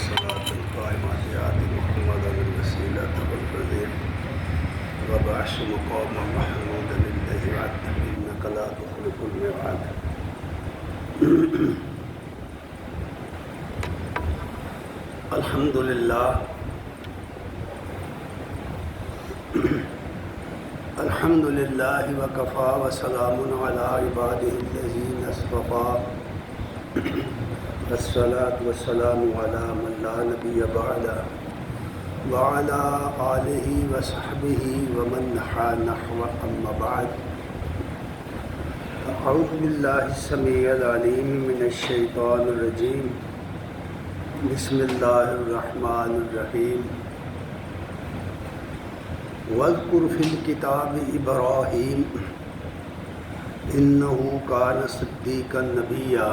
والصلاة القائمة آت محمدا الوسيلة والفضيلة وبعث مقاما محمودا الذي وعدته إنك لا تخلف الميعاد. الحمد للہ الحمد للہ وکفا وسلام علی عبادہ الذین اصطفیٰ والصلاة والسلام علی من لا نبی بعدہ وعلی آلہ وصحبہ ومن نحا نحو اما بعد. اعوذ باللہ السمیع العلیم من الشیطان الرجیم. بسم اللہ الرحمن الرحیم. واذکر فی الکتاب ابراہیم انہ کان صدیقا نبیا.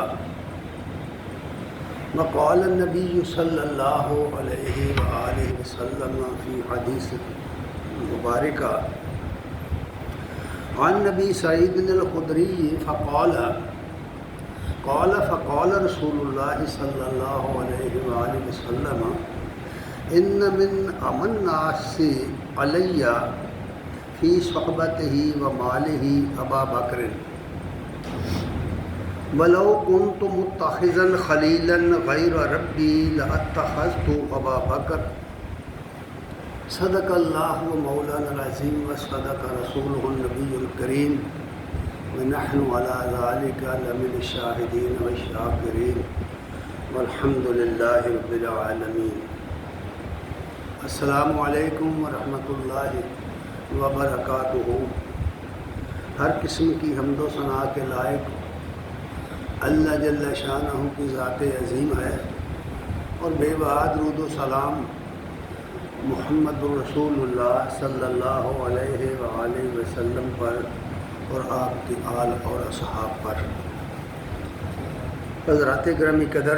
وقال النبی صلی اللہ علیہ وآلہ وسلم فی حدیث مبارکہ عن نبی سعید الخدری فقال رسول اللہ صلی اللہ علیہ وآلہ وسلم ان من امن الناس علی فی صحبتہ ومالہ ابا بکر ولو كنت متخذا خلیلا غیر ربی لاتخذت ابا بکر. صدق اللہ و مولانا العظیم و صدق رسولہ النبی الکریم ونحن علی ذلک لمن الشاہدین والشاکرین والحمد للہ رب العالمین. السلام علیکم ورحمۃ اللہ وبرکاتہ. ہر قسم کی حمد و ثناء کے لائق اللہ جل شانہ کی ذات عظیم ہے اور بے بہا درود و سلام محمد رسول اللہ صلی اللہ علیہ وآلہ وسلم پر اور آپ کی آل اور اصحاب پر. حضرات گرامی قدر،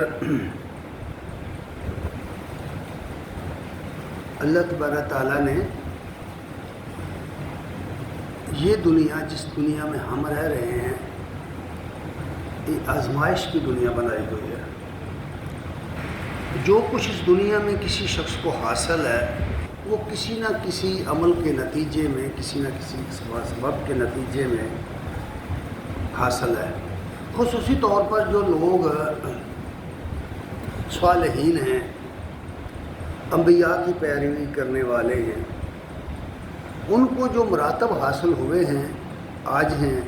اللہ تبارک تعالیٰ نے یہ دنیا، جس دنیا میں ہم رہ رہے ہیں، یہ آزمائش کی دنیا بنائی ہوئی ہے. جو کچھ اس دنیا میں کسی شخص کو حاصل ہے وہ کسی نہ کسی عمل کے نتیجے میں، کسی نہ کسی سبب کے نتیجے میں حاصل ہے. خصوصی طور پر جو لوگ صالحین ہیں، انبیاء کی پیروی کرنے والے ہیں، ان کو جو مراتب حاصل ہوئے ہیں، آج ہیں،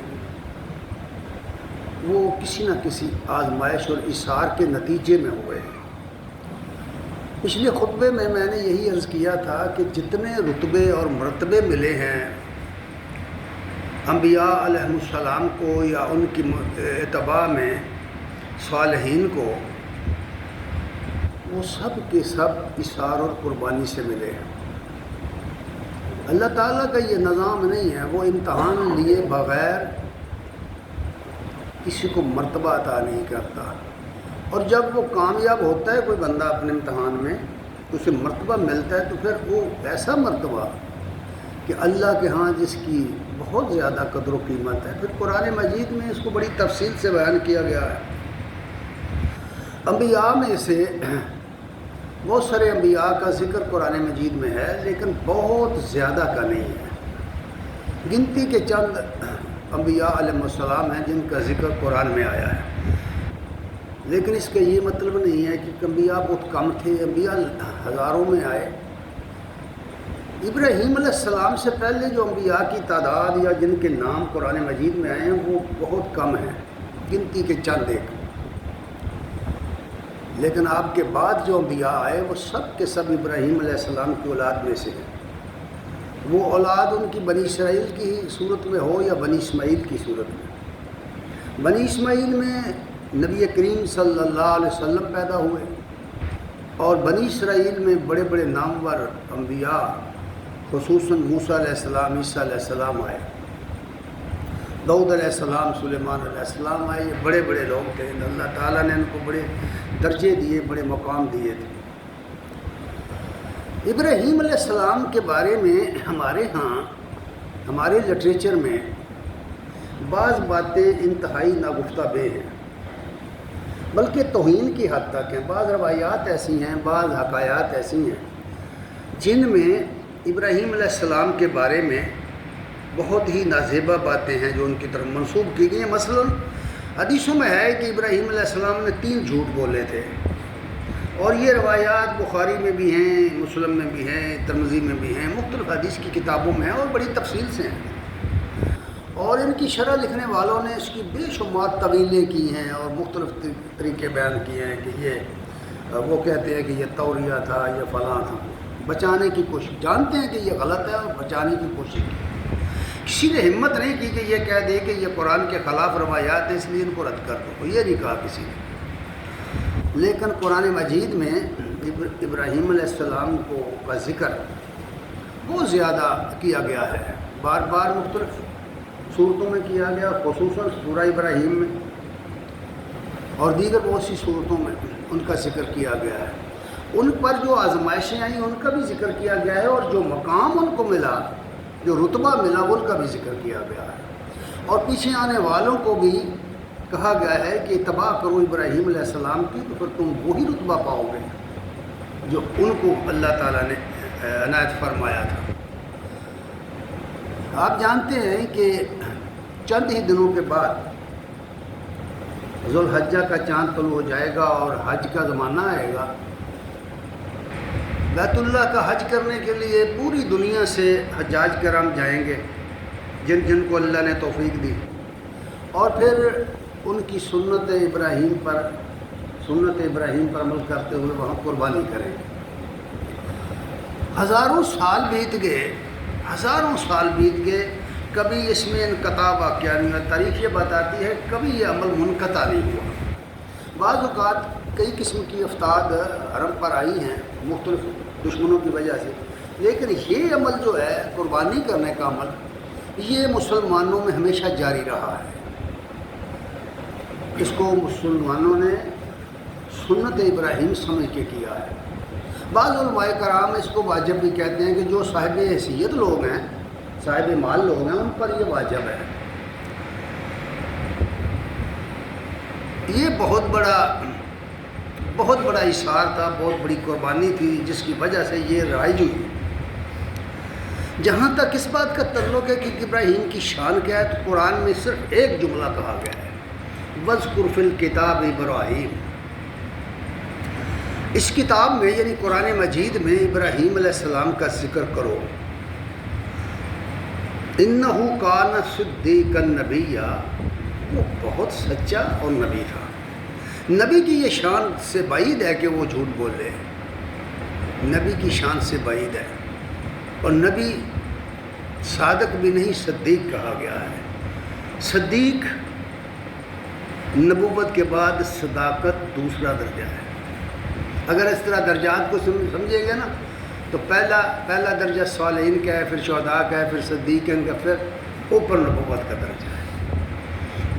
وہ کسی نہ کسی آزمائش اور اثار کے نتیجے میں ہوئے ہیں. پچھلے خطبے میں نے یہی عرض کیا تھا کہ جتنے رتبے اور مرتبے ملے ہیں انبیاء علیہ السلام کو یا ان کی اتباع میں صالحین کو، وہ سب کے سب اثار اور قربانی سے ملے ہیں. اللہ تعالیٰ کا یہ نظام نہیں ہے، وہ امتحان لیے بغیر کسی کو مرتبہ عطا نہیں کرتا، اور جب وہ کامیاب ہوتا ہے کوئی بندہ اپنے امتحان میں، اسے مرتبہ ملتا ہے، تو پھر وہ ایسا مرتبہ کہ اللہ کے ہاں جس کی بہت زیادہ قدر و قیمت ہے. پھر قرآن مجید میں اس کو بڑی تفصیل سے بیان کیا گیا ہے. انبیاء میں سے بہت سارے انبیاء کا ذکر قرآن مجید میں ہے، لیکن بہت زیادہ کا نہیں ہے. گنتی کے چند انبیاء علیہ السلام ہیں جن کا ذکر قرآن میں آیا ہے، لیکن اس کا یہ مطلب نہیں ہے کہ انبیاء بہت کم تھے. انبیاء ہزاروں میں آئے. ابراہیم علیہ السلام سے پہلے جو انبیاء کی تعداد یا جن کے نام قرآن مجید میں آئے ہیں وہ بہت کم ہیں، گنتی کے چند ایک. لیکن آپ کے بعد جو انبیاء آئے وہ سب کے سب ابراہیم علیہ السلام کی اولاد میں سے ہیں. وہ اولاد ان کی بنی اسرائیل کی صورت میں ہو یا بنی اسماعیل کی صورت میں. بنی اسماعیل میں نبی کریم صلی اللہ علیہ وسلم پیدا ہوئے، اور بنی اسرائیل میں بڑے بڑے نامور انبیاء خصوصاً موسیٰ علیہ السلام، عیسیٰ علیہ السلام آئے، داؤد علیہ السلام، سلیمان علیہ السلام آئے. یہ بڑے بڑے لوگ تھے، اللہ تعالیٰ نے ان کو بڑے درجے دیے، بڑے مقام دیے تھے. ابراہیم علیہ السلام کے بارے میں ہمارے ہاں، ہمارے لٹریچر میں، بعض باتیں انتہائی ناگفتہ بے ہیں. بلکہ توہین کی حد تک ہیں۔ بعض روایات ایسی ہیں، بعض حکایات ایسی ہیں جن میں ابراہیم علیہ السلام کے بارے میں بہت ہی نازیبہ باتیں ہیں جو ان کی طرف منسوب کی گئی ہیں۔ مثلا حدیثوں میں ہے کہ ابراہیم علیہ السلام نے 3 جھوٹ بولے تھے، اور یہ روایات بخاری میں بھی ہیں، مسلم میں بھی ہیں، ترمذی میں بھی ہیں، مختلف حدیث کی کتابوں میں ہیں اور بڑی تفصیل سے ہیں، اور ان کی شرح لکھنے والوں نے اس کی بے شمار طویلیں کی ہیں اور مختلف طریقے بیان کیے ہیں کہ یہ وہ کہتے ہیں کہ یہ توریہ تھا، یہ فلاں تھا، بچانے کی کوشش، جانتے ہیں کہ یہ غلط ہے اور بچانے کی کوشش کی۔ کسی نے ہمت نہیں کی کہ یہ کہہ دے کہ یہ قرآن کے خلاف روایات ہیں اس لیے ان کو رد کر دو، یہ نہیں کہا کسی نے۔ لیکن قرآن مجید میں ابراہیم علیہ السلام کا ذکر بہت زیادہ کیا گیا ہے، بار بار مختلف صورتوں میں کیا گیا، خصوصاً سورہ ابراہیم میں اور دیگر بہت سی صورتوں میں ان کا ذکر کیا گیا ہے۔ ان پر جو آزمائشیں آئیں ان کا بھی ذکر کیا گیا ہے، اور جو مقام ان کو ملا، جو رتبہ ملا، ان کا بھی ذکر کیا گیا ہے، اور پیچھے آنے والوں کو بھی کہا گیا ہے کہ اتباع کرو ابراہیم علیہ السلام کی تو پھر تم وہی رتبہ پاؤ گے جو ان کو اللہ تعالیٰ نے عنایت فرمایا تھا۔ آپ جانتے ہیں کہ چند ہی دنوں کے بعد ذوالحجہ کا چاند طلوع ہو جائے گا اور حج کا زمانہ آئے گا۔ بیت اللہ کا حج کرنے کے لیے پوری دنیا سے حجاج کرام جائیں گے جن جن کو اللہ نے توفیق دی، اور پھر ان کی سنت ابراہیم پر عمل کرتے ہوئے وہاں قربانی کریں گے۔ ہزاروں سال بیت گئے، کبھی اس میں انقطاع واقعہ نہیں ہوا۔ تاریخ یہ بتاتی ہے کبھی یہ عمل منقطع نہیں ہوا۔ بعض اوقات کئی قسم کی افطاد حرم پر آئی ہیں مختلف دشمنوں کی وجہ سے، لیکن یہ عمل جو ہے قربانی کرنے کا عمل، یہ مسلمانوں میں ہمیشہ جاری رہا ہے۔ اس کو مسلمانوں نے سنت ابراہیم سمجھ کے کیا ہے۔ بعض علماء کرام اس کو واجب بھی کہتے ہیں کہ جو صاحب حیثیت لوگ ہیں، صاحب مال لوگ ہیں، ان پر یہ واجب ہے۔ یہ بہت بڑا اشعار تھا، بہت بڑی قربانی تھی جس کی وجہ سے یہ رائج ہوئی۔ جہاں تک اس بات کا تعلق ہے کہ ابراہیم کی شان کیا ہے، تو قرآن میں صرف ایک جملہ کہا گیا ہے، وَاذْكُرْ فِي الْكِتَابِ ابراہیم۔ اس کتاب میں یعنی قرآن مجید میں ابراہیم علیہ السلام کا ذکر کرو۔ اِنَّهُ كَانَ صِدِّيقًا نَبِيًّا، وہ بہت سچا اور نبی تھا۔ نبی کی یہ شان سے بعید ہے کہ وہ جھوٹ بولے، نبی کی شان سے بعید ہے، اور نبی صادق بھی نہیں، صدیق کہا گیا ہے۔ صدیق نبوت کے بعد صداقت دوسرا درجہ ہے۔ اگر اس طرح درجات کو سمجھیں گے نا تو پہلا درجہ صالحین کا ہے، پھر شہداء کا ہے، پھر صدیقین کا، پھر اوپر نبوت کا درجہ ہے۔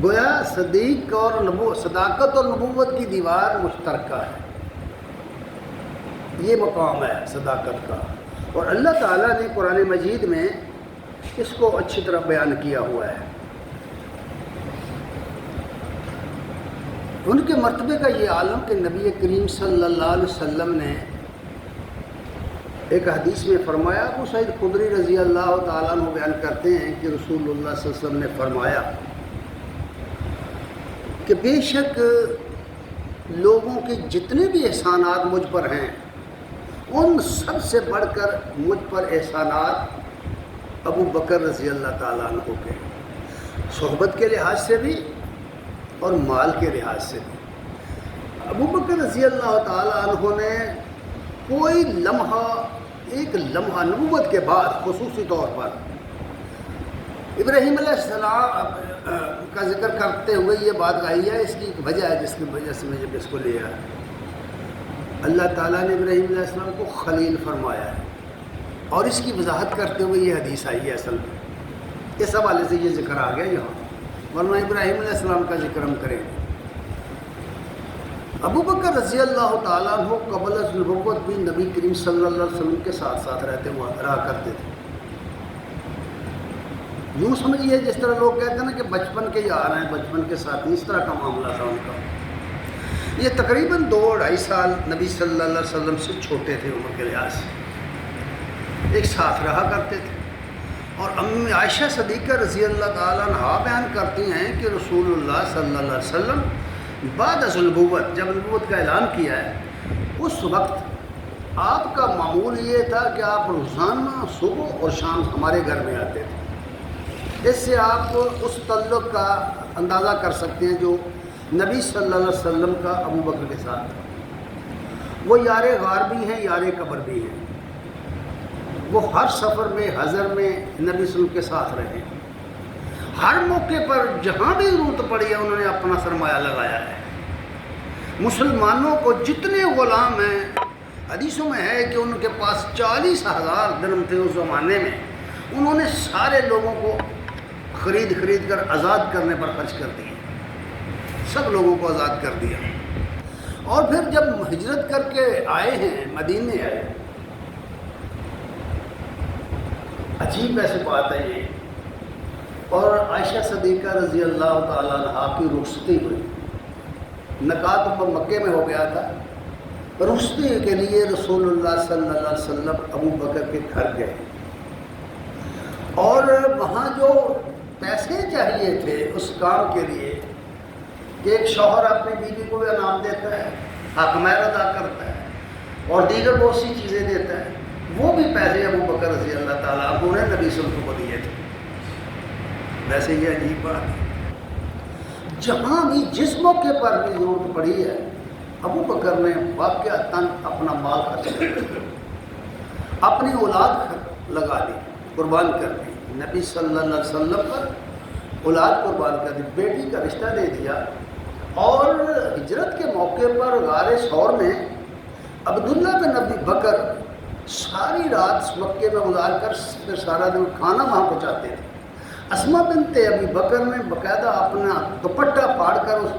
گویا صدیق اور صداقت اور نبوت کی دیوار مشترکہ ہے، یہ مقام ہے صداقت کا، اور اللہ تعالیٰ نے قرآن مجید میں اس کو اچھی طرح بیان کیا ہوا ہے۔ ان کے مرتبے کا یہ عالم کہ نبی کریم صلی اللہ علیہ وسلم نے ایک حدیث میں فرمایا، ابو سعید خدری رضی اللہ تعالیٰ عنہ بیان کرتے ہیں کہ رسول اللہ صلی اللہ علیہ وسلم نے فرمایا کہ بے شک لوگوں کے جتنے بھی احسانات مجھ پر ہیں، ان سب سے بڑھ کر مجھ پر احسانات ابو بکر رضی اللہ تعالیٰ عنہ کے، صحبت کے لحاظ سے بھی اور مال کے لحاظ سے بھی۔ ابو بکر رضی اللہ تعالیٰ عنہ نے کوئی ایک لمحہ نبوت کے بعد خصوصی طور پر ابراہیم علیہ السلام کا ذکر کرتے ہوئے یہ بات کہی ہے، اس کی ایک وجہ ہے جس کی وجہ سے میں جب اس کو لیا، اللہ تعالیٰ نے ابراہیم علیہ السلام کو خلیل فرمایا ہے، اور اس کی وضاحت کرتے ہوئے یہ حدیث آئی ہے۔ اصل میں اس حوالے سے یہ ذکر آ گیا یہاں، ورنہ ابراہیم علیہ السلام کا ذکر ہم کریں گے۔ ابو بکر رضی اللہ تعالیٰ عنہ قبل از نبوت بھی نبی کریم صلی اللہ علیہ وسلم کے ساتھ ساتھ رہا کرتے تھے۔ یوں سمجھیے جس طرح لوگ کہتے ہیں نا کہ بچپن کے یار ہیں، بچپن کے ساتھ، اس طرح کا معاملہ تھا ان کا۔ یہ تقریباً 2-2.5 سال نبی صلی اللہ علیہ وسلم سے چھوٹے تھے عمر کے لحاظ سے، ایک ساتھ رہا کرتے تھے۔ اور ام عائشہ صدیقہ رضی اللہ تعالیٰ عنہا بیان کرتی ہیں کہ رسول اللہ صلی اللہ علیہ وسلم بعد از نبوت، جب نبوت کا اعلان کیا ہے، اس وقت آپ کا معمول یہ تھا کہ آپ روزانہ صبح اور شام ہمارے گھر میں آتے تھے۔ اس سے آپ اس تعلق کا اندازہ کر سکتے ہیں جو نبی صلی اللہ علیہ وسلم کا ابو بکر کے ساتھ تھا۔ وہ یار غار بھی ہیں، یار قبر بھی ہیں۔ وہ ہر سفر میں، حضر میں نبی صلی اللہ علیہ وسلم کے ساتھ رہے، ہر موقع پر جہاں بھی ضرورت پڑی ہے انہوں نے اپنا سرمایہ لگایا ہے۔ مسلمانوں کو جتنے غلام ہیں، حدیثوں میں ہے کہ ان کے پاس 40,000 درہم تھے اس زمانے میں، انہوں نے سارے لوگوں کو خرید کر آزاد کرنے پر خرچ کر دیے، سب لوگوں کو آزاد کر دیا۔ اور پھر جب ہجرت کر کے آئے ہیں، مدینے آئے، عجیب ایسی بات ہے یہ، اور عائشہ صدیقہ رضی اللہ تعالیٰ عنہا کی رخصتی ہوئی، نکاح تو مکے میں ہو گیا تھا، رخصتی کے لیے رسول اللہ صلی اللہ علیہ وسلم ابو بکر کے گھر گئے، اور وہاں جو پیسے چاہیے تھے اس کام کے لیے کہ ایک شوہر اپنی بیوی کو بھی انعام دیتا ہے، حق مہر ادا کرتا ہے اور دیگر بہت سی چیزیں دیتا ہے، وہ بھی پیسے ابو بکر رضی اللہ تعالیٰ عنہ نے نبی صلی اللہ علیہ وسلم کو دیے تھے۔ ویسے یہ عجیب بات ہے، جہاں بھی جس موقع پر بھی ضرورت پڑی ہے ابو بکر نے واقعتاً اپنا مال خرچ کر دیا، اپنی اولاد لگا دی، قربان کر دی، نبی صلی اللہ علیہ وسلم پر اولاد قربان کر دی، بیٹی کا رشتہ دے دیا۔ اور ہجرت کے موقع پر غار ثور میں عبداللہ بن ابی بکر ساری رات مکے میں گزار کر پھر سارا دن کھانا وہاں پہنچاتے تھے۔ اسما بنت ابی بکر نے باقاعدہ اپنا دوپٹہ پاڑ کر اس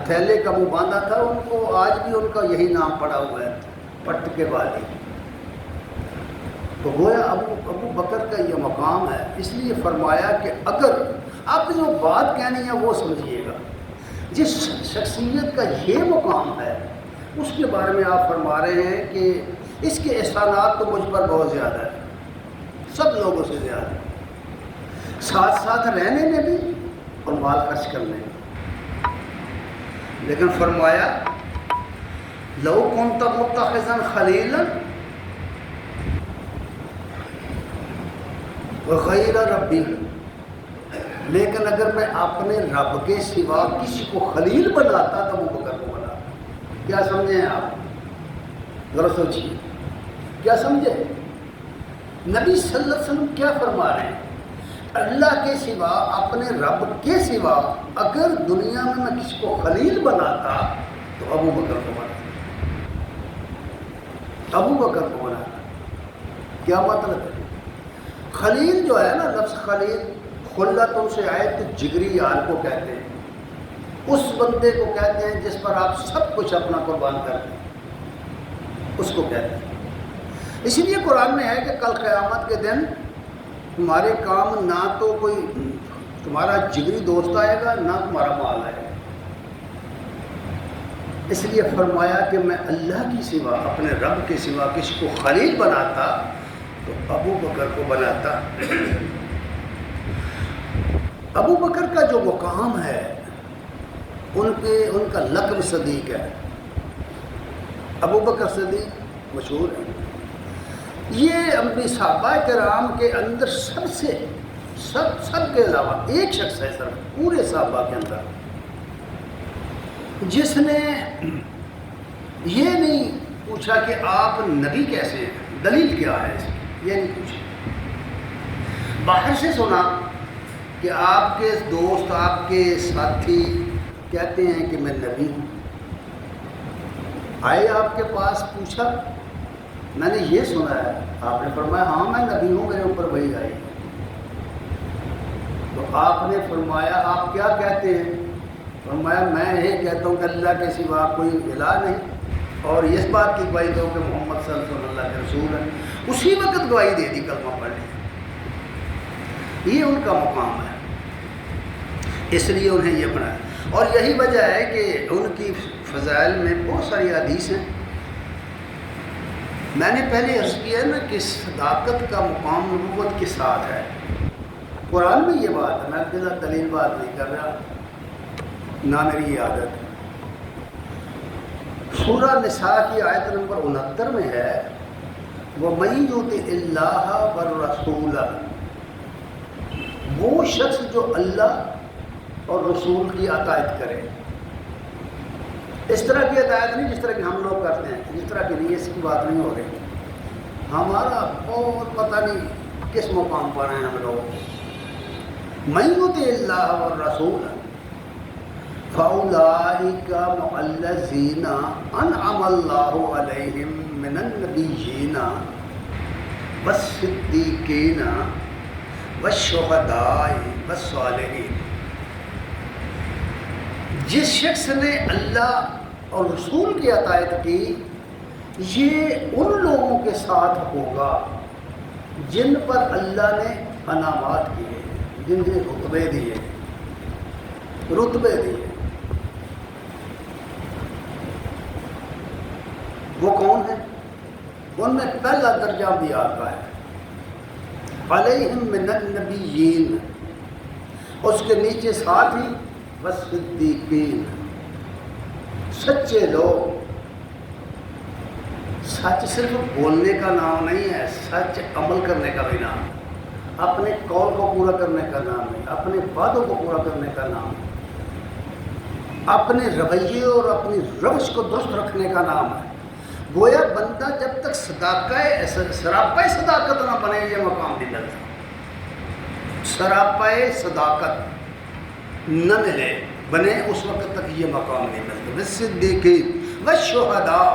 تھیلے کا منہ باندھا تھا، ان کو آج بھی ان کا یہی نام پڑا ہوا ہے، پٹ کے والی۔ تو گویا ابو بکر کا یہ مقام ہے، اس لیے فرمایا کہ اگر آپ جو بات کہنی ہے وہ سمجھیے گا، جس شخصیت کا یہ مقام ہے اس کے بارے میں آپ فرما رہے ہیں کہ اس کے احسانات تو مجھ پر بہت زیادہ ہیں، سب لوگوں سے زیادہ، ساتھ ساتھ رہنے میں بھی اور مال خرچ کرنے میں۔ لیکن فرمایا لو کنت متخذا خلیلا وغیر ربی، لیکن اگر میں اپنے رب کے سوا کسی کو خلیل بناتا تو ابو بکر کو بناتا۔ کیا سمجھیں آپ؟ ذرا سوچیے، کیا سمجھے؟ نبی صلی اللہ علیہ وسلم کیا فرما رہے ہیں؟ اللہ کے سوا، اپنے رب کے سوا اگر دنیا میں کسی کو خلیل بناتا تو ابو بکر کو بناتا، ابو بکر کو بناتا۔ کیا مطلب ہے؟ خلیل جو ہے نا، لفظ خلیل خلتوں سے آئے تو جگری یار کو کہتے ہیں، اس بندے کو کہتے ہیں جس پر آپ سب کچھ اپنا قربان کرتے ہیں، اس کو کہتے ہیں۔ اسی لیے قرآن میں ہے کہ کل قیامت کے دن تمہارے کام نہ تو کوئی تمہارا جگری دوست آئے گا، نہ تمہارا مال آئے گا۔ اس لیے فرمایا کہ میں اللہ کی سوا، اپنے رب کے سوا کسی کو خلیل بناتا تو ابو بکر کو بناتا۔ ابو بکر کا جو مقام ہے، ان کا لقب صدیق ہے، ابو بکر صدیق مشہور ہے۔ یہ اپنی صحابہ کرام کے اندر سب کے علاوہ ایک شخص ہے صرف پورے صحابہ کے اندر جس نے یہ نہیں پوچھا کہ آپ نبی کیسے ہیں، دلیل کیا ہے اس کی، یہ نہیں پوچھا۔ باہر سے سنا کہ آپ کے دوست، آپ کے ساتھی کہتے ہیں کہ میں نبی ہوں، آئے آپ کے پاس، پوچھا میں نے یہ سنا ہے، آپ نے فرمایا ہاں میں نبی ہوں، میرے اوپر وحی آئی۔ تو آپ نے فرمایا آپ کیا کہتے ہیں؟ فرمایا میں یہ کہتا ہوں کہ اللہ کے سوا کوئی الہ نہیں، اور اس بات کی گواہی دو کہ محمد صلی اللہ علیہ وسلم اللہ کے رسول ہیں۔ اسی وقت گواہی دے دی، کلمہ پڑھ لیا۔ یہ ان کا مقام ہے، اس لیے انہیں یہ بنایا۔ اور یہی وجہ ہے کہ ان کی فضائل میں بہت ساری حدیث ہیں. میں نے پہلے عرض کیا ہے نا کہ صداقت کا مقام نبوت کے ساتھ ہے. قرآن میں یہ بات ہے، میں بلا دلیل بات نہیں کر رہا، نہ میری یہ عادت. سورہ نساء کی آیت نمبر 69 میں ہے وَمَن يُطِعِ اللَّهَ وَالرَّسُولَ، وہ شخص جو اللہ اور رسول کی اطاعت کرے. اس طرح کی اطاعت نہیں جس طرح کہ ہم لوگ کرتے ہیں، جس طرح کی نہیں، اس کی بات نہیں ہو رہی. ہمارا بہت پتہ نہیں کس مقام پر ہیں ہم لوگ. مَن يُطِعِ اللَّهَ وَالرَّسُولَ فَأُولَٰئِكَ مَعَ الَّذِينَ أَنْعَمَ اللَّهُ عَلَيْهِم مِّنَ النَّبِيِّينَ وَالصِّدِّيقِينَ وَالشُّهَدَاءِ وَالصَّالِحِينَ. جس شخص نے اللہ اور رسول کی اطاعت کی یہ ان لوگوں کے ساتھ ہوگا جن پر اللہ نے انعامات کیے، جنہیں رتبے دیے. وہ کون ہیں؟ ان میں پہلا درجہ بھی آتا ہے علیہم من النبیین، اس کے نیچے ساتھ ہی والصدیقین، سچے لوگ. سچ صرف بولنے کا نام نہیں ہے، سچ عمل کرنے کا بھی نام ہے. اپنے قول کو پورا کرنے کا نام ہے، اپنے وعدوں کو پورا کرنے کا نام ہے، اپنے رویے اور اپنی روش کو درست رکھنے کا نام ہے. گویا بندہ جب تک سراپا صداقت نہ بنے یہ مقام نہیں ملتا. سراپا صداقت نہ ملے بنے اس وقت تک یہ مقام نہیں ملتا. والصدیقین والشہداء،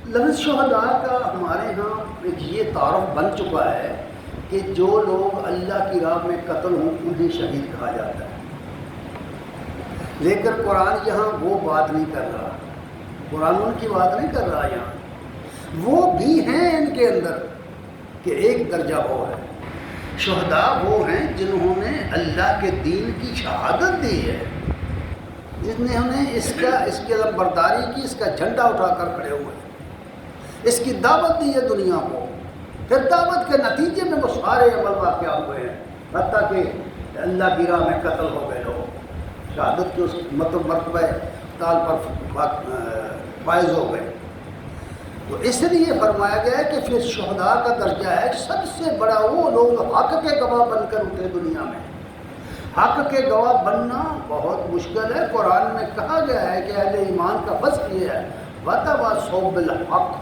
لفظ شہداء کا ہمارے ہاں ایک یہ تعارف بن چکا ہے کہ جو لوگ اللہ کی راہ میں قتل ہوں انہیں شہید کہا جاتا ہے. لیکن قرآن یہاں وہ بات نہیں کر رہا، قرآن ان کی بات نہیں کر رہا. یہاں وہ بھی ہیں ان کے اندر کہ ایک درجہ وہ ہے. شہداء وہ ہیں جنہوں نے اللہ کے دین کی شہادت دی ہے، جس نے ہمیں اس کی علم برداری کی، اس کا جھنڈا اٹھا کر کھڑے ہوئے، اس کی دعوت دی ہے دنیا کو. پھر دعوت کے نتیجے میں وہ سارے عمل واقع ہوئے ہیں، حتیٰ کہ اللہ کی راہ میں قتل ہو گئے لوگ، شہادت کے اس مرتبہ تال پر فائز ہو گئے. تو اس لیے فرمایا گیا ہے کہ پھر شہداء کا درجہ ہے سب سے بڑا وہ لوگ حق کے گواہ بن کر اٹھے دنیا میں. حق کے گواہ بننا بہت مشکل ہے. قرآن میں کہا گیا ہے کہ اہل ایمان کا وصف یہ ہے وَتَوَاصَوْا بِالْحَقِّ،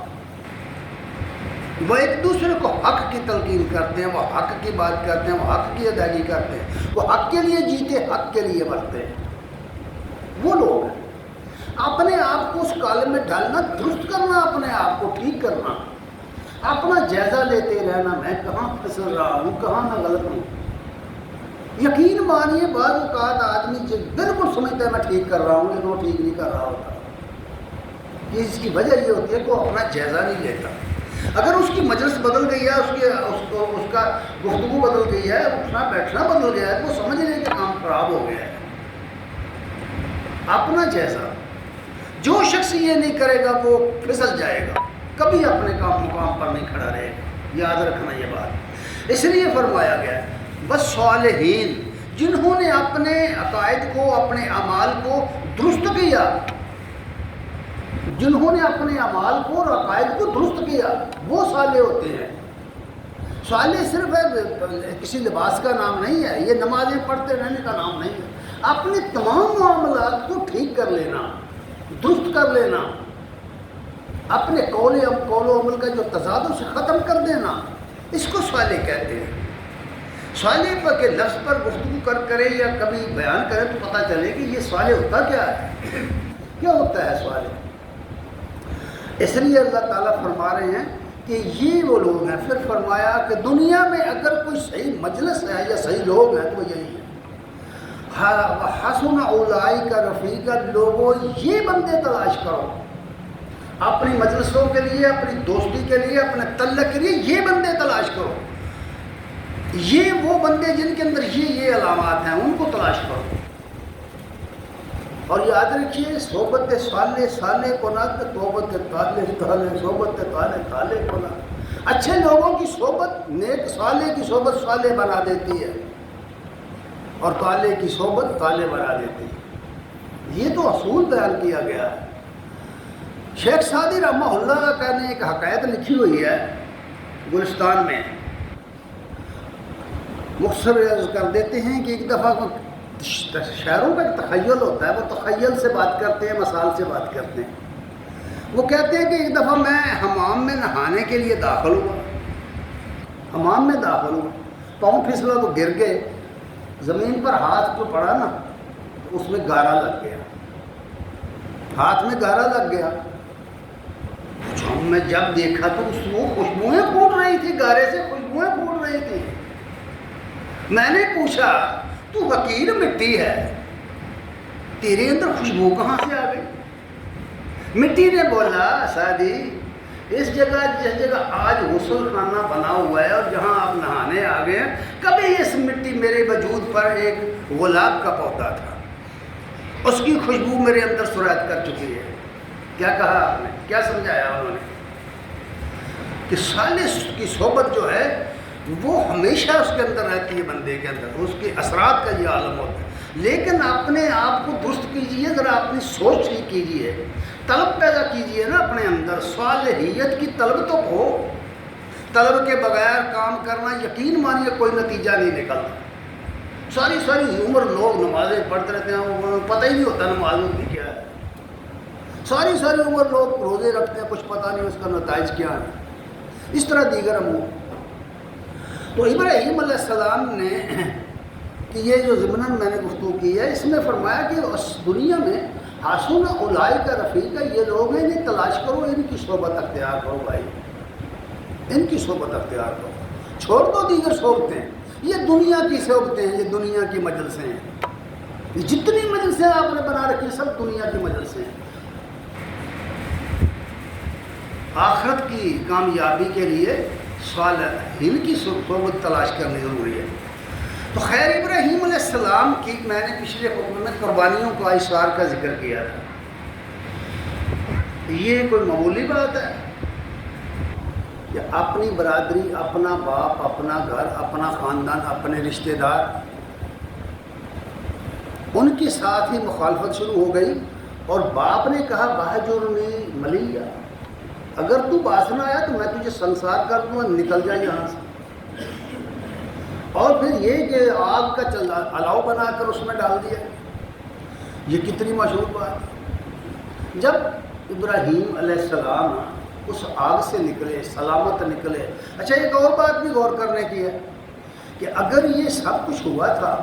وہ ایک دوسرے کو حق کی تلقین کرتے ہیں، وہ حق کی بات کرتے ہیں، وہ حق کی ادائیگی کرتے ہیں، وہ حق کے لیے جیتے، حق کے لیے مرتے ہیں. وہ لوگ ہیں. اپنے آپ کو اس کالم میں ڈالنا، درست کرنا، اپنے آپ کو ٹھیک کرنا، اپنا جائزہ لیتے رہنا، میں کہاں پھسل رہا ہوں، کہاں میں غلط ہوں. یقین مانیے بعض اوقات آدمی بالکل سمجھتا ہے میں ٹھیک کر رہا ہوں لیکن وہ ٹھیک نہیں کر رہا ہوتا. اس کی وجہ یہ ہوتی ہے کہ وہ اپنا جائزہ نہیں لیتا. اگر اس کی مجلس بدل گئی ہے، اس کا گفتگو بدل گئی ہے، اٹھنا بیٹھنا بدل گیا ہے، تو وہ سمجھ لیں کہ کام خراب ہو گیا ہے. اپنا جائزہ، جو شخص یہ نہیں کرے گا وہ پھسل جائے گا، کبھی اپنے مقام پر نہیں کھڑا رہے گا. یاد رکھنا یہ بات. اس لیے فرمایا گیا والصالحین، جنہوں نے اپنے عقائد کو، اپنے اعمال کو درست کیا، جنہوں نے اپنے اعمال کو اور عقائد کو درست کیا، وہ صالح ہوتے ہیں. صالح صرف کسی لباس کا نام نہیں ہے، یہ نمازیں پڑھتے رہنے کا نام نہیں ہے. اپنے تمام معاملات کو ٹھیک کر لینا، درست کر لینا، اپنے قول و عمل کا جو تضاد اسے ختم کر دینا، اس کو صالح کہتے ہیں. صالح پر کے لفظ پر گفتگو کرے یا کبھی بیان کرے تو پتہ چلے کہ یہ صالح ہوتا کیا ہے، کیا ہوتا ہے صالح. اس لیے اللہ تعالیٰ فرما رہے ہیں کہ یہ وہ لوگ ہیں. پھر فرمایا کہ دنیا میں اگر کوئی صحیح مجلس ہے یا صحیح لوگ ہیں تو وہ یہی ہے. حسن اولئک رفیقا، لوگوں یہ بندے تلاش کرو اپنی مجلسوں کے لیے، اپنی دوستی کے لیے، اپنے تعلق کے لیے. یہ بندے تلاش کرو، یہ وہ بندے جن کے اندر یہ علامات ہیں ان کو تلاش کرو. اور یاد رکھیے صحبت صالح صالح کنات توبت طالح طالح صحبت طالح طالح کنات. اچھے لوگوں کی صحبت نیک صالح کی صحبت صالح بنا دیتی ہے اور طالح کی صحبت طالح بنا دیتی ہے. یہ تو اصول بیان کیا گیا ہے. شیخ سعدی رحمہ اللہ کا نے ایک حکایت لکھی ہوئی ہے گلستان میں. مختصر عرض کر دیتے ہیں کہ ایک دفعہ شاعروں کا ایک تخیل ہوتا ہے، وہ تخیل سے بات کرتے ہیں، مثال سے بات کرتے ہیں. وہ کہتے ہیں کہ ایک دفعہ میں حمام میں نہانے کے لیے داخل ہوا، حمام میں داخل ہوا، پاؤں پھسلا تو گر گئے، زمین پر ہاتھ جو پڑا نا تو اس میں گارا لگ گیا، ہاتھ میں گارا لگ گیا. میں جب دیکھا تو اس وہ خوشبوئیں پھوٹ رہی تھی، گارے سے خوشبوئیں پھوٹ رہی تھی. میں نے پوچھا تو حقیر مٹی ہے، تیرے اندر خوشبو کہاں سے آ گئی؟ مٹی نے بولا سعدی اس جگہ جس جگہ آج غسل خانہ بنا ہوا ہے اور جہاں آپ نہانے آ گئے ہیں، کبھی اس مٹی میرے وجود پر ایک گلاب کا پودا تھا، اس کی خوشبو میرے اندر سرایت کر چکی ہے. کیا کہا آپ نے، کیا سمجھایا انہوں نے کہ صالح کی صحبت جو ہے وہ ہمیشہ اس کے اندر رہتی ہے، بندے کے اندر اس کے اثرات کا یہ عالم ہوتا ہے. لیکن اپنے آپ کو درست کیجئے، ذرا اپنی سوچ ٹھیک کیجئے، طلب پیدا کیجئے نا اپنے اندر، صالحیت کی طلب تو ہو. طلب کے بغیر کام کرنا یقین مانیے کوئی نتیجہ نہیں نکلتا. ساری عمر لوگ نمازیں پڑھتے رہتے ہیں، انہیں پتہ ہی نہیں ہوتا نماز ہوتی کیا ہے. ساری عمر لوگ روزے رکھتے ہیں، کچھ پتہ نہیں اس کا نتائج کیا ہے. اس طرح دیگر امور. تو ابراہیم علیہ السلام نے کہ یہ جو ضمناً میں نے گفتگو کی ہے، اس میں فرمایا کہ اس دنیا میں حسن اولئک رفیقا، یہ لوگ ہیں انہیں تلاش کرو، ان کی صحبت اختیار کرو بھائی، ان کی صحبت اختیار کرو. چھوڑ دو دیگر صحبتیں، یہ دنیا کی صحبتیں ہیں، یہ دنیا کی مجلسیں ہیں. یہ جتنی مجلسیں آپ نے بنا رکھی سب دنیا کی مجلسیں ہیں. آخرت کی کامیابی کے لیے صالحین کی صحبت تلاش کرنی ضروری ہے. تو خیر ابراہیم علیہ السلام کی میں نے پچھلے خطبے میں قربانیوں کا اشار کا ذکر کیا تھا. یہ کوئی معمولی بات ہے کہ اپنی برادری، اپنا باپ، اپنا گھر، اپنا خاندان، اپنے رشتہ دار، ان کے ساتھ ہی مخالفت شروع ہو گئی اور باپ نے کہا بہجرنی ملیہ، اگر تو باز نہ آیا تو میں تجھے سنسار کر دوں، نکل جا یہاں سے. اور پھر یہ کہ آگ کا الاؤ بنا کر اس میں ڈال دیا. یہ کتنی مشہور بات ہے. جب ابراہیم علیہ السلام اس آگ سے نکلے، سلامت نکلے. اچھا ایک اور بات بھی غور کرنے کی ہے کہ اگر یہ سب کچھ ہوا تھا،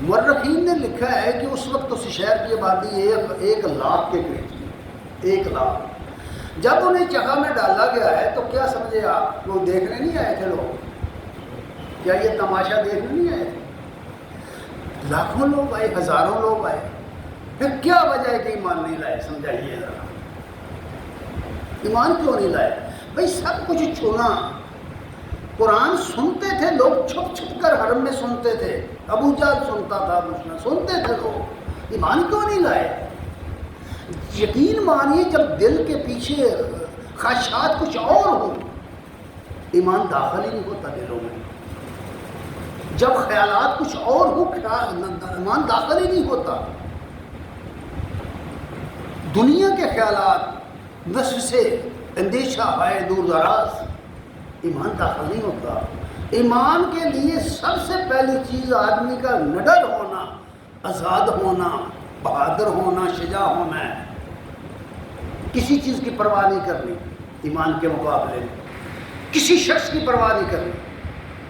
مورخین نے لکھا ہے کہ اس وقت اس شہر کی آبادی 1 لاکھ کے قریب تھی. 1 لاکھ. جب انہیں جگہ میں ڈالا گیا ہے تو کیا سمجھے آپ، لوگ دیکھنے نہیں آئے تھے؟ لوگ کیا یہ تماشا دیکھنے نہیں آئے تھے؟ لاکھوں لوگ آئے، ہزاروں لوگ آئے. پھر کیا وجہ ہے کہ ایمان نہیں لائے؟ سمجھائیے ذرا، ایمان کیوں نہیں لائے؟ بھائی سب کچھ چھونا. قرآن سنتے تھے لوگ، چھپ چھپ کر حرم میں سنتے تھے. ابو جہل سنتا تھا، سنتے تھے لوگ. ایمان کیوں نہیں لائے؟ یقین مانیے جب دل کے پیچھے خواہشات کچھ اور ہوں، ایمان داخل ہی نہیں ہوتا دلوں میں. جب خیالات کچھ اور ہوں، ایمان داخل ہی نہیں ہوتا. دنیا کے خیالات، وسوسے، اندیشہ ہے دور دراز، ایمان داخل نہیں ہوتا. ایمان کے لیے سب سے پہلی چیز آدمی کا نڈر ہونا، آزاد ہونا، بہادر ہونا، شجاع ہونا ہے. کسی چیز کی پرواہ نہیں کرنی ایمان کے مقابلے میں، کسی شخص کی پرواہ نہیں کرنی.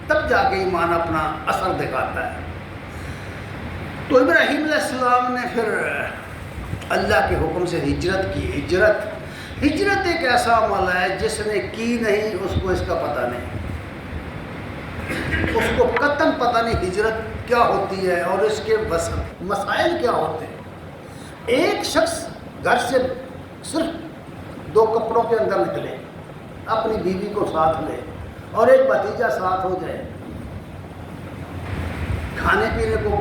تب جا کے ایمان اپنا اثر دکھاتا ہے. تو ابراہیم علیہ السلام نے پھر اللہ کے حکم سے ہجرت کی. ہجرت ایک ایسا عمل ہے جس نے کی نہیں اس کو اس کا پتہ نہیں، اس کو قطعاً پتہ نہیں ہجرت کیا ہوتی ہے اور اس کے مسائل کیا ہوتے ہیں. ایک شخص گھر سے صرف 2 کپڑوں کے اندر نکلے، اپنی بیوی کو ساتھ لے اور ایک بھتیجا ساتھ ہو جائے، کھانے پینے کو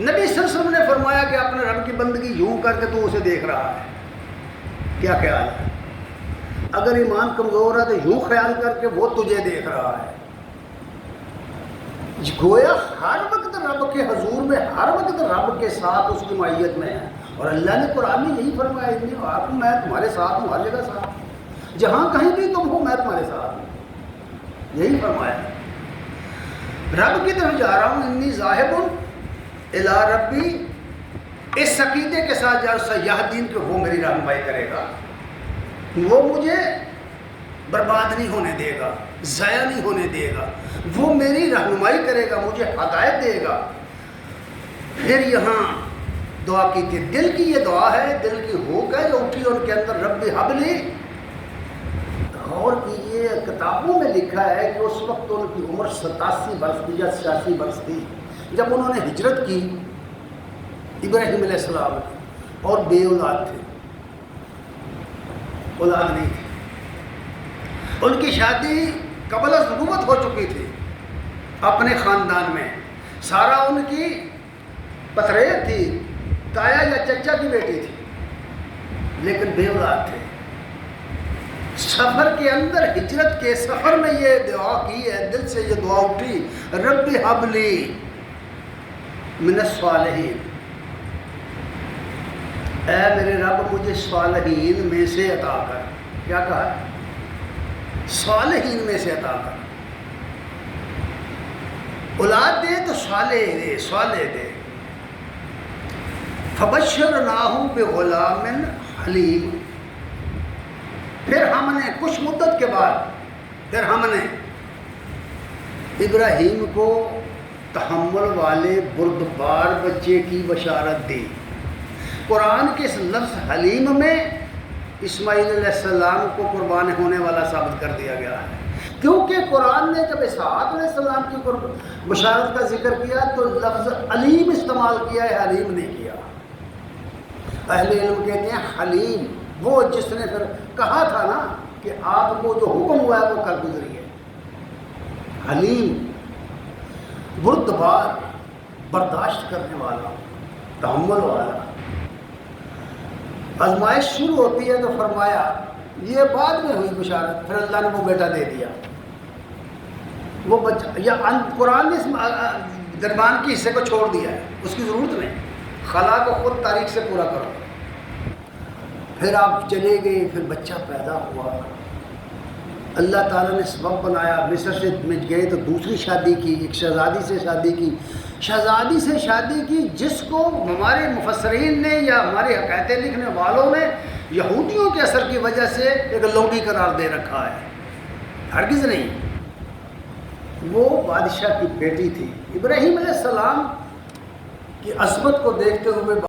نبی صلی اللہ علیہ وسلم نے فرمایا کہ اپنے رب کی بندگی یوں کر کے تو اسے دیکھ رہا ہے، کیا خیال ہے؟ اگر ایمان کمزور ہے تو یوں خیال کر کے وہ تجھے دیکھ رہا ہے۔ گویا ہر وقت رب کے حضور میں، ہر وقت رب کے ساتھ اس کی معیت میں ہے۔ اور اللہ نے قرآن میں یہی فرمایا، اتنی آپ میں تمہارے ساتھ ہوں، ہر جگہ ساتھ، جہاں کہیں بھی تم ہو میں تمہارے ساتھ ہوں، یہی فرمایا۔ رب کی طرف جا رہا ہوں، انی ذاہب الی ربی، اس عقیدے کے ساتھ جا سیاح دین کہ وہ میری رہنمائی کرے گا، وہ مجھے برباد نہیں ہونے دے گا، ضائع نہیں ہونے دے گا، وہ میری رہنمائی کرے گا، مجھے ہدایت دے گا۔ پھر یہاں دعا کی تھی، دل کی یہ دعا ہے، دل کی ہوک ہے جو اٹھی ان کے اندر، رب ہب لی۔ غور کیجیے، کتابوں میں لکھا ہے کہ اس وقت ان کی عمر 87 برس تھی یا 86 برس تھی جب انہوں نے ہجرت کی ابراہیم علیہ السلام کی، اور بے اولاد تھے، اولاد نہیں تھی۔ ان کی شادی قبل از نبوت ہو چکی تھی اپنے خاندان میں، سارا ان کی پتریت تھی، تایا یا چچا کی بیٹی تھی، لیکن بے اولاد تھے۔ سفر کے اندر، ہجرت کے سفر میں یہ دعا کی ہے، دل سے یہ دعا اٹھی، رب ہب لی من الصالحین، اے میرے رب مجھے صالحین میں سے عطا کر۔ کیا کہا؟ صالحین میں سے عطا کر، اولاد دے تو صالح دے، صالح دے۔ فبشرناہ بغلام حلیم، پھر ہم نے کچھ مدت کے بعد پھر ہم نے ابراہیم کو تحمل والے بردبار بچے کی بشارت دی۔ قرآن کے اس لفظ حلیم میں اسماعیل علیہ السلام کو قربان ہونے والا ثابت کر دیا گیا ہے، کیونکہ قرآن نے جب اسحاق علیہ السلام کی بشارت کا ذکر کیا تو لفظ علیم استعمال کیا ہے، حلیم نہیں کیا۔ اہل علم کہتے ہیں حلیم وہ جس نے پھر کہا تھا نا کہ آپ کو جو حکم ہوا ہے وہ کر گزریے۔ حلیم بردبار، برداشت کرنے والا، تحمل والا۔ آزمائش شروع ہوتی ہے تو فرمایا، یہ بعد میں ہوئی بشارت، پھر اللہ نے وہ بیٹا دے دیا، وہ بچہ، یا قرآن نے اس درمیان کے حصے کو چھوڑ دیا ہے، اس کی ضرورت نہیں، خلا کو خود تاریخ سے پورا کرو۔ پھر آپ چلے گئے، پھر بچہ پیدا ہوا، اللہ تعالیٰ نے سبب بنایا، مصر سے گئے تو دوسری شادی کی، ایک شہزادی سے شادی کی، شہزادی سے شادی کی جس کو ہمارے مفسرین نے یا ہمارے حکایتیں لکھنے والوں نے یہودیوں کے اثر کی وجہ سے ایک لونڈی قرار دے رکھا ہے، ہرگز نہیں، وہ بادشاہ کی بیٹی تھی۔ ابراہیم علیہ السلام کی عظمت کو دیکھتے ہوئے